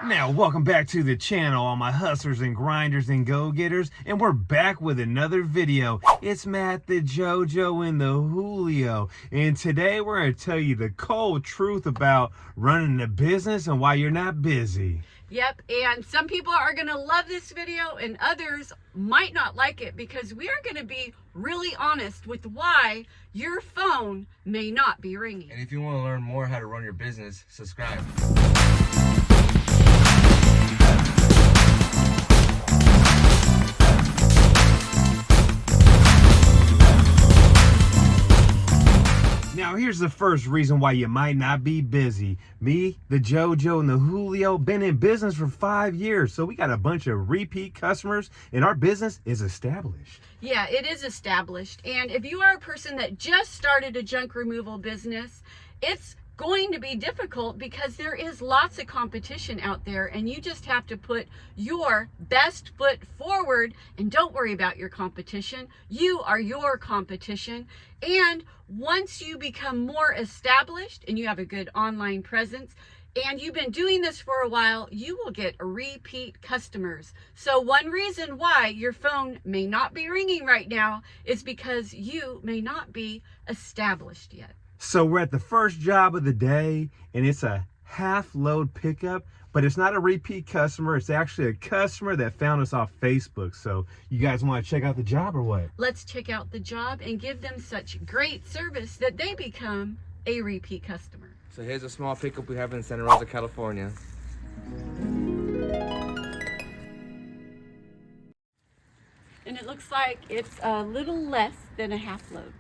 Now, welcome back to the channel, all my hustlers and grinders and go-getters, and we're back with another video. It's Matt the JoJo and the Julio, and today we're going to tell you the cold truth about running a business and why you're not busy. Yep, and some people are going to love this video and others might not like it because we are going to be really honest with why your phone may not be ringing. And if you want to learn more how to run your business, subscribe. Now, here's the first reason why you might not be busy. Me, the JoJo, and the Julio been in business for 5 years, so we got a bunch of repeat customers, and our business is established. Yeah, it is established. And if you are a person that just started a junk removal business, it's going to be difficult because there is lots of competition out there, and you just have to put your best foot forward and don't worry about your competition. You are your competition. And once you become more established and you have a good online presence and you've been doing this for a while, you will get repeat customers. So one reason why your phone may not be ringing right now is because you may not be established yet. So we're at the first job of the day, and it's a half load pickup, but it's not a repeat customer. It's actually a customer that found us off Facebook. So you guys want to check out the job or what? Let's check out the job and give them such great service that they become a repeat customer. So here's a small pickup we have in Santa Rosa, California. And it looks like it's a little less than a half load.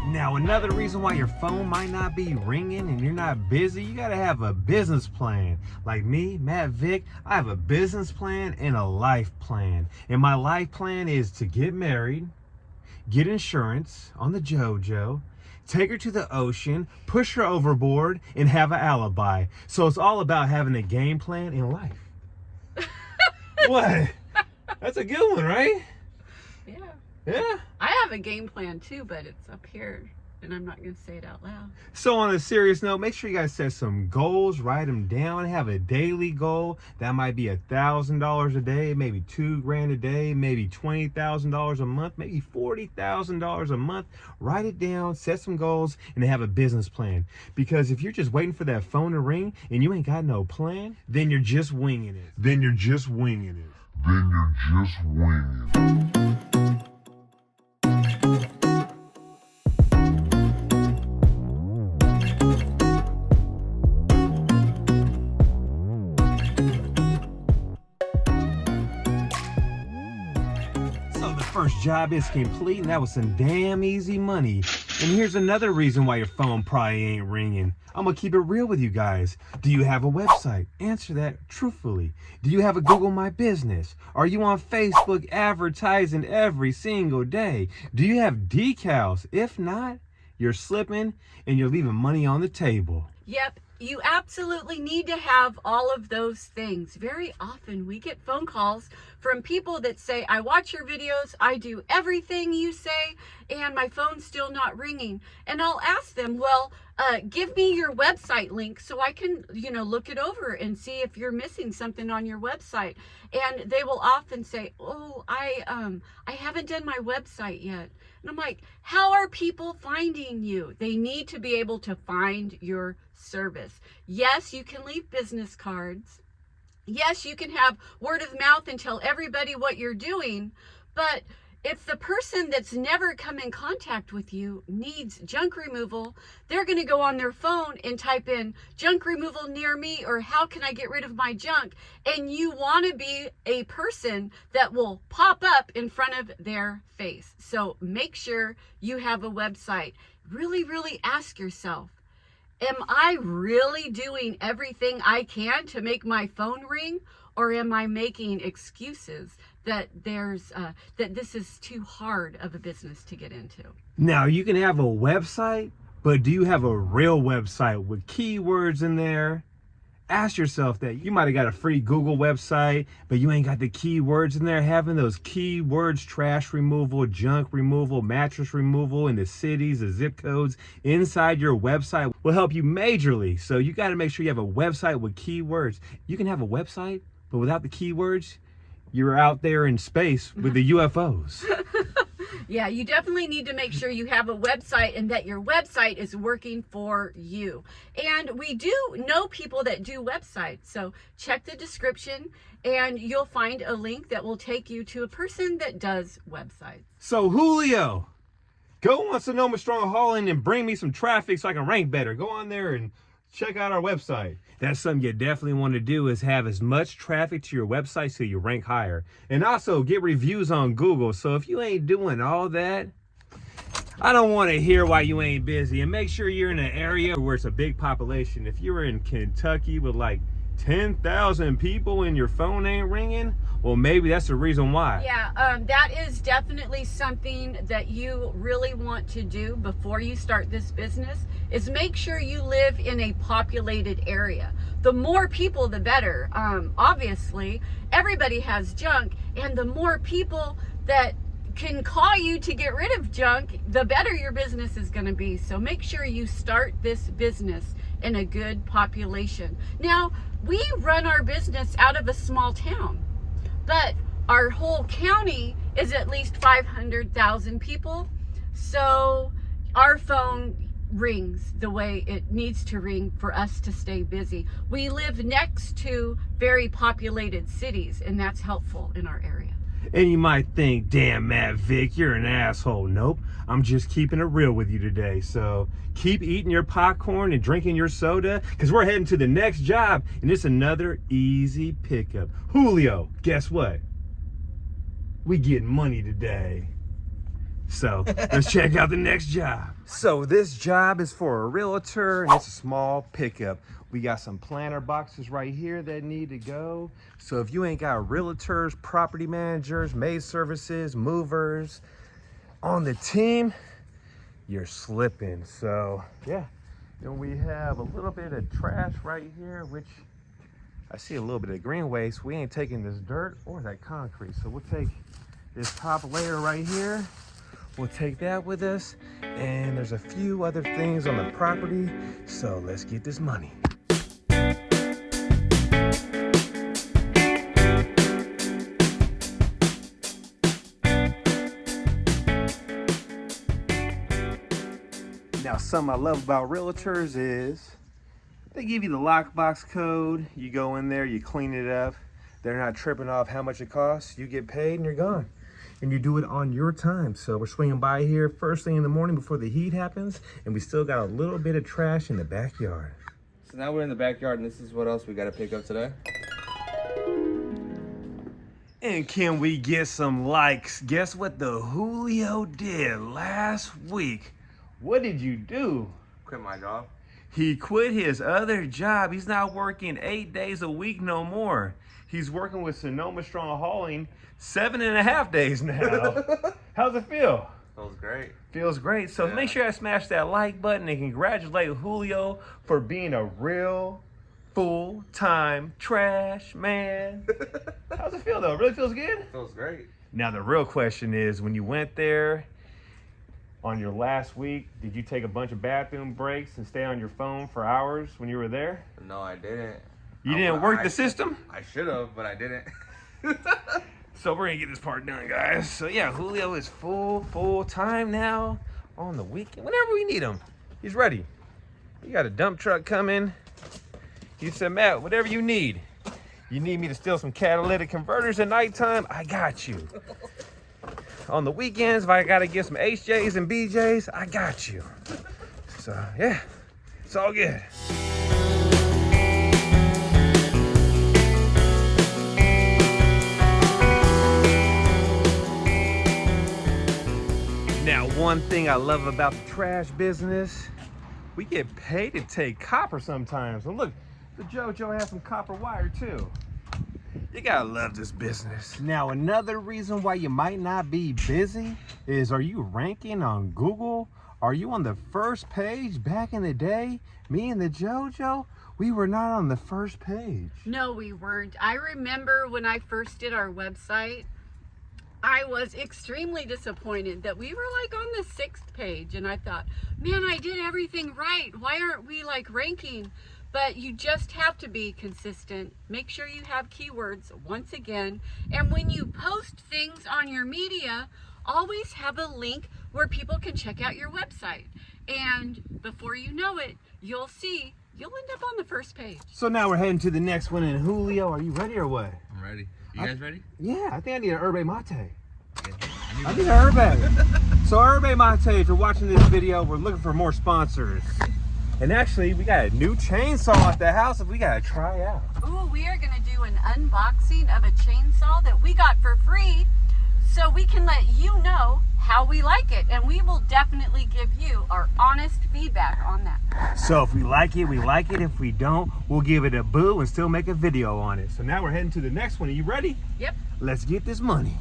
Now, another reason why your phone might not be ringing and you're not busy, you got to have a business plan. Like me, Matt Vic, I have a business plan and a life plan. And my life plan is to get married, get insurance on the JoJo, take her to the ocean, push her overboard, and have an alibi. So it's all about having a game plan in life. What? That's a good one, right? Yeah. Yeah. I have a game plan too, but it's up here and I'm not going to say it out loud. So on a serious note, make sure you guys set some goals, write them down, have a daily goal. That might be $1,000 a day, maybe $2,000 a day, maybe $20,000 a month, maybe $40,000 a month. Write it down, set some goals, and have a business plan. Because if you're just waiting for that phone to ring and you ain't got no plan, then you're just winging it. Then you're just winging it. So the first job is complete, and that was some damn easy money. And here's another reason why your phone probably ain't ringing. I'm gonna keep it real with you guys. Do you have a website? Answer that truthfully. Do you have a Google My Business? Are you on Facebook advertising every single day? Do you have decals? If not, you're slipping and you're leaving money on the table. Yep, you absolutely need to have all of those things. Very often we get phone calls from people that say, I watch your videos, I do everything you say, and my phone's still not ringing. And I'll ask them, well, give me your website link so I can, look it over and see if you're missing something on your website. And they will often say, oh, I haven't done my website yet. And I'm like, how are people finding you? They need to be able to find your service. Yes, you can leave business cards. Yes, you can have word of mouth and tell everybody what you're doing, but if the person that's never come in contact with you needs junk removal, they're going to go on their phone and type in junk removal near me or how can I get rid of my junk? And you want to be a person that will pop up in front of their face. So make sure you have a website. Really, really ask yourself, am I really doing everything I can to make my phone ring? Or am I making excuses that that this is too hard of a business to get into? Now, you can have a website, but do you have a real website with keywords in there, Ask yourself that. You might have got a free Google website, but you ain't got the keywords in there. Having those keywords, trash removal, junk removal, mattress removal in the cities, the zip codes inside your website will help you majorly. So you got to make sure you have a website with keywords. You can have a website, but without the keywords, you're out there in space with the UFOs. Yeah, you definitely need to make sure you have a website and that your website is working for you. And we do know people that do websites. So check the description and you'll find a link that will take you to a person that does websites. So Julio, go on Sonoma Strong Hauling and bring me some traffic so I can rank better. Go on there and check out our website. That's something you definitely want to do, is have as much traffic to your website so you rank higher. And also get reviews on Google. So if you ain't doing all that, I don't want to hear why you ain't busy. And make sure you're in an area where it's a big population. If you're in Kentucky with like 10,000 people and your phone ain't ringing, well, maybe that's the reason why. Yeah, that is definitely something that you really want to do before you start this business, is make sure you live in a populated area. The more people, the better. Obviously, everybody has junk, and the more people that can call you to get rid of junk, the better your business is going to be. So make sure you start this business in a good population. Now, we run our business out of a small town, but our whole county is at least 500,000 people. So our phone rings the way it needs to ring for us to stay busy. We live next to very populated cities, and that's helpful in our area. And you might think, damn, Matt Vic, you're an asshole. Nope, I'm just keeping it real with you today. So keep eating your popcorn and drinking your soda, because we're heading to the next job, and it's another easy pickup. Julio, guess what? We getting money today. So let's check out the next job. So this job is for a realtor, and it's a small pickup. We got some planter boxes right here that need to go. So if you ain't got realtors, property managers, maid services, movers on the team, you're slipping. So yeah, then we have a little bit of trash right here, which I see a little bit of green waste. We ain't taking this dirt or that concrete. So we'll take this top layer right here. We'll take that with us. And there's a few other things on the property. So let's get this money. Now, something I love about realtors is they give you the lockbox code. You go in there, you clean it up. They're not tripping off how much it costs. You get paid and you're gone. And you do it on your time. So we're swinging by here first thing in the morning before the heat happens, and we still got a little bit of trash in the backyard. So now we're in the backyard, and this is what else we got to pick up today. And can we get some likes? Guess what the Julio did last week? What did you do? Quit my job. He quit his other job. He's not working 8 days a week no more. He's working with Sonoma Strong Hauling 7.5 days now. How's it feel? Feels great. Feels great. So Yeah. make sure I smash that like button and congratulate Julio for being a real full-time trash man. How's it feel though? Really feels good? Feels great. Now the real question is, when you went there on your last week, did you take a bunch of bathroom breaks and stay on your phone for hours when you were there? No, I didn't. You didn't work the system? I should have, but I didn't. So we're gonna get this part done, guys. So yeah, Julio is full time now on the weekend. Whenever we need him, he's ready. You got a dump truck coming. He said, Matt, whatever you need. You need me to steal some catalytic converters at nighttime? I got you. On the weekends, if I gotta get some HJs and BJs, I got you. So yeah, it's all good. Now, one thing I love about the trash business, we get paid to take copper sometimes. And look, the JoJo has some copper wire too. You gotta love this business. Now, another reason why you might not be busy is, are you ranking on Google Are you on the first page back in the day? Me and the JoJo, we were not on the first page. No, we weren't. I remember when I first did our website, I was extremely disappointed that we were like on the 6th page, and I thought, man, I did everything right. Why aren't we like ranking? But you just have to be consistent. Make sure you have keywords once again. And when you post things on your media, always have a link where people can check out your website. And before you know it, you'll see, you'll end up on the first page. So now we're heading to the next one. And Julio, are you ready or what? I'm ready. You guys ready? Yeah, I think I need an herbe mate. Yeah, I need an herbe. So herbe mate, if you're watching this video, we're looking for more sponsors. And actually, we got a new chainsaw at the house that we gotta try out. Ooh, we are gonna do an unboxing of a chainsaw that we got for free, so we can let you know how we like it, and we will definitely give you our honest feedback on that. So if we like it, we like it. If we don't, we'll give it a boo and still make a video on it. So now we're heading to the next one. Are you ready? Yep. Let's get this money.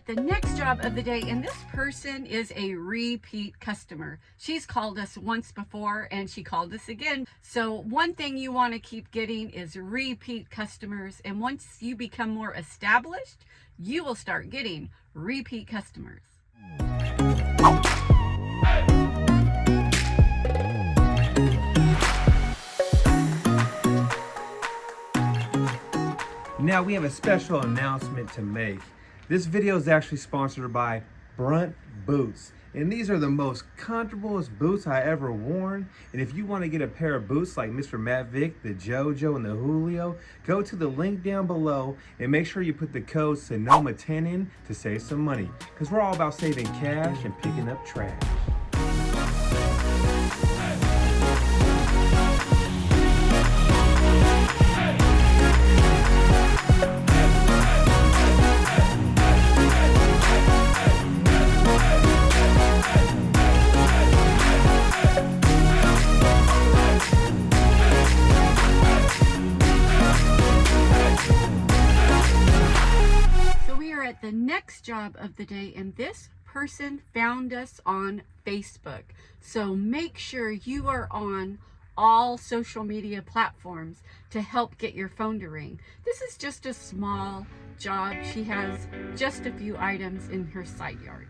The next job of the day, and this person is a repeat customer. She's called us once before and she called us again. So one thing you want to keep getting is repeat customers, and once you become more established, you will start getting repeat customers. Now we have a special announcement to make. This video is actually sponsored by Brunt Boots. And these are the most comfortablest boots I ever worn. And if you want to get a pair of boots like Mr. Matt Vick, the JoJo, and the Julio, go to the link down below and make sure you put the code Sonoma10 in to save some money. Because we're all about saving cash and picking up trash. The next job of the day, and this person found us on Facebook. So make sure you are on all social media platforms to help get your phone to ring. This is just a small job. She has just a few items in her side yard.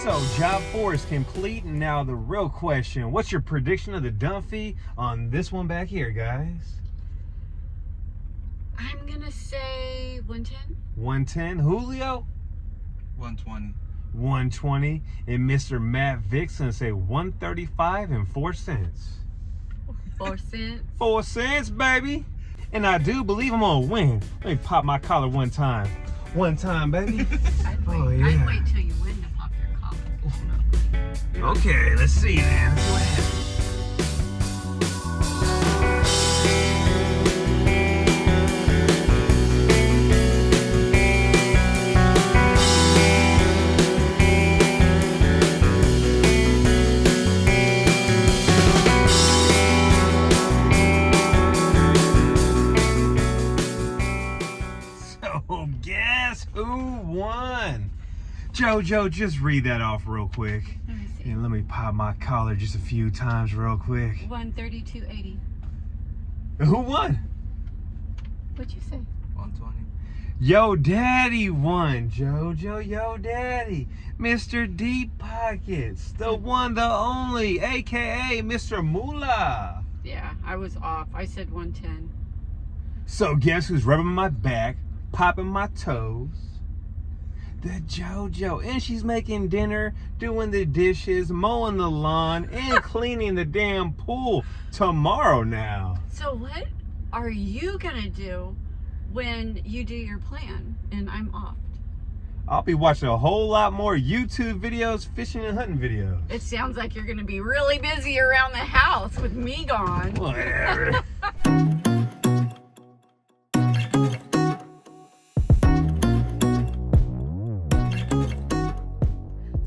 So job 4 is complete, and now the real question, what's your prediction of the dump fee on this one back here, guys? I'm gonna say 110. 110. Julio? 120. 120. And Mr. Matt Vick's gonna say 135 and 4 cents. 4 cents. 4 cents, baby. And I do believe I'm gonna win. Let me pop my collar one time. One time, baby. I'd wait till you win to pop your collar. Okay, let's see then. Let's see what happens. So guess who won? JoJo, just read that off real quick. Let me see. And let me pop my collar just a few times real quick. 132.80. Who won? What'd you say? 120. Yo Daddy won, JoJo. Yo Daddy. Mr. Deep Pockets. The one, the only, aka Mr. Moolah. Yeah, I was off. I said 110. So guess who's rubbing my back, popping my toes? The JoJo. And she's making dinner, doing the dishes, mowing the lawn, and cleaning the damn pool tomorrow now. So what are you gonna do when you do your plan and I'm off. I'll be watching a whole lot more YouTube videos, fishing and hunting videos. It sounds like you're going to be really busy around the house with me gone. Whatever.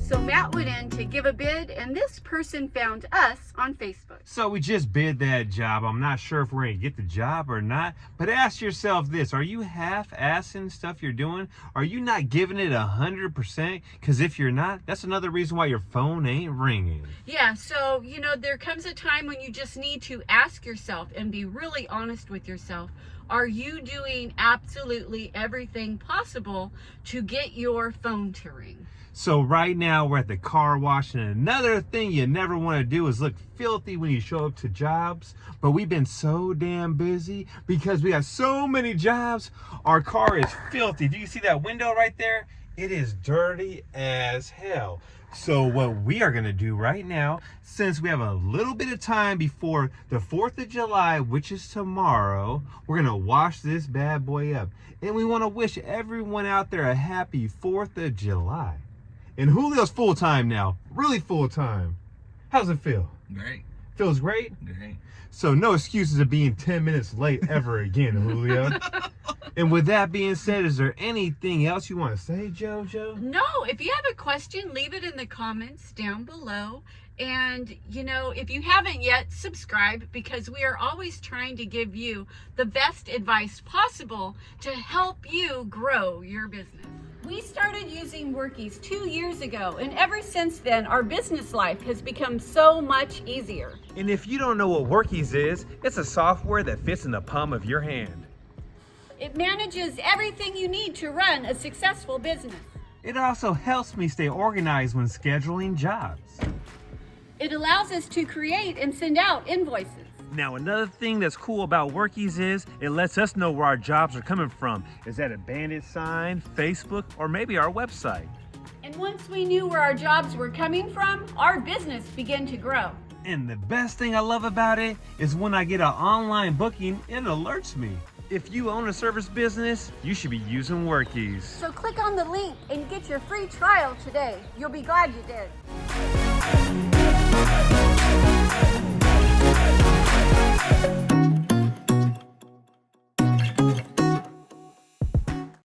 So Matt went in to give a bid, and this person found us on Facebook. So we just bid that job. I'm not sure if we're going to get the job or not, but ask yourself this. Are you half-assing stuff you're doing? Are you not giving it 100%? Because if you're not, that's another reason why your phone ain't ringing. Yeah, so, there comes a time when you just need to ask yourself and be really honest with yourself. Are you doing absolutely everything possible to get your phone to ring? So right now we're at the car wash, and another thing you never want to do is look filthy when you show up to jobs. But we've been so damn busy because we have so many jobs. Our car is filthy. If you can see that window right there, it is dirty as hell. So what we are going to do right now, since we have a little bit of time before the 4th of July, which is tomorrow, we're going to wash this bad boy up. And we want to wish everyone out there a happy 4th of July. And Julio's full-time now, really full-time. How does it feel? Great. Feels great? Great. So no excuses of being 10 minutes late ever again, Julio. And with that being said, is there anything else you want to say, JoJo? No, if you have a question, leave it in the comments down below. And, if you haven't yet, subscribe, because we are always trying to give you the best advice possible to help you grow your business. We started using Workies 2 years ago, and ever since then, our business life has become so much easier. And if you don't know what Workies is, it's a software that fits in the palm of your hand. It manages everything you need to run a successful business. It also helps me stay organized when scheduling jobs. It allows us to create and send out invoices. Now, another thing that's cool about Workies is it lets us know where our jobs are coming from. Is that a bandit sign, Facebook, or maybe our website? And once we knew where our jobs were coming from, our business began to grow. And the best thing I love about it is when I get an online booking, it alerts me. If you own a service business, you should be using Workies. So click on the link and get your free trial today. You'll be glad you did.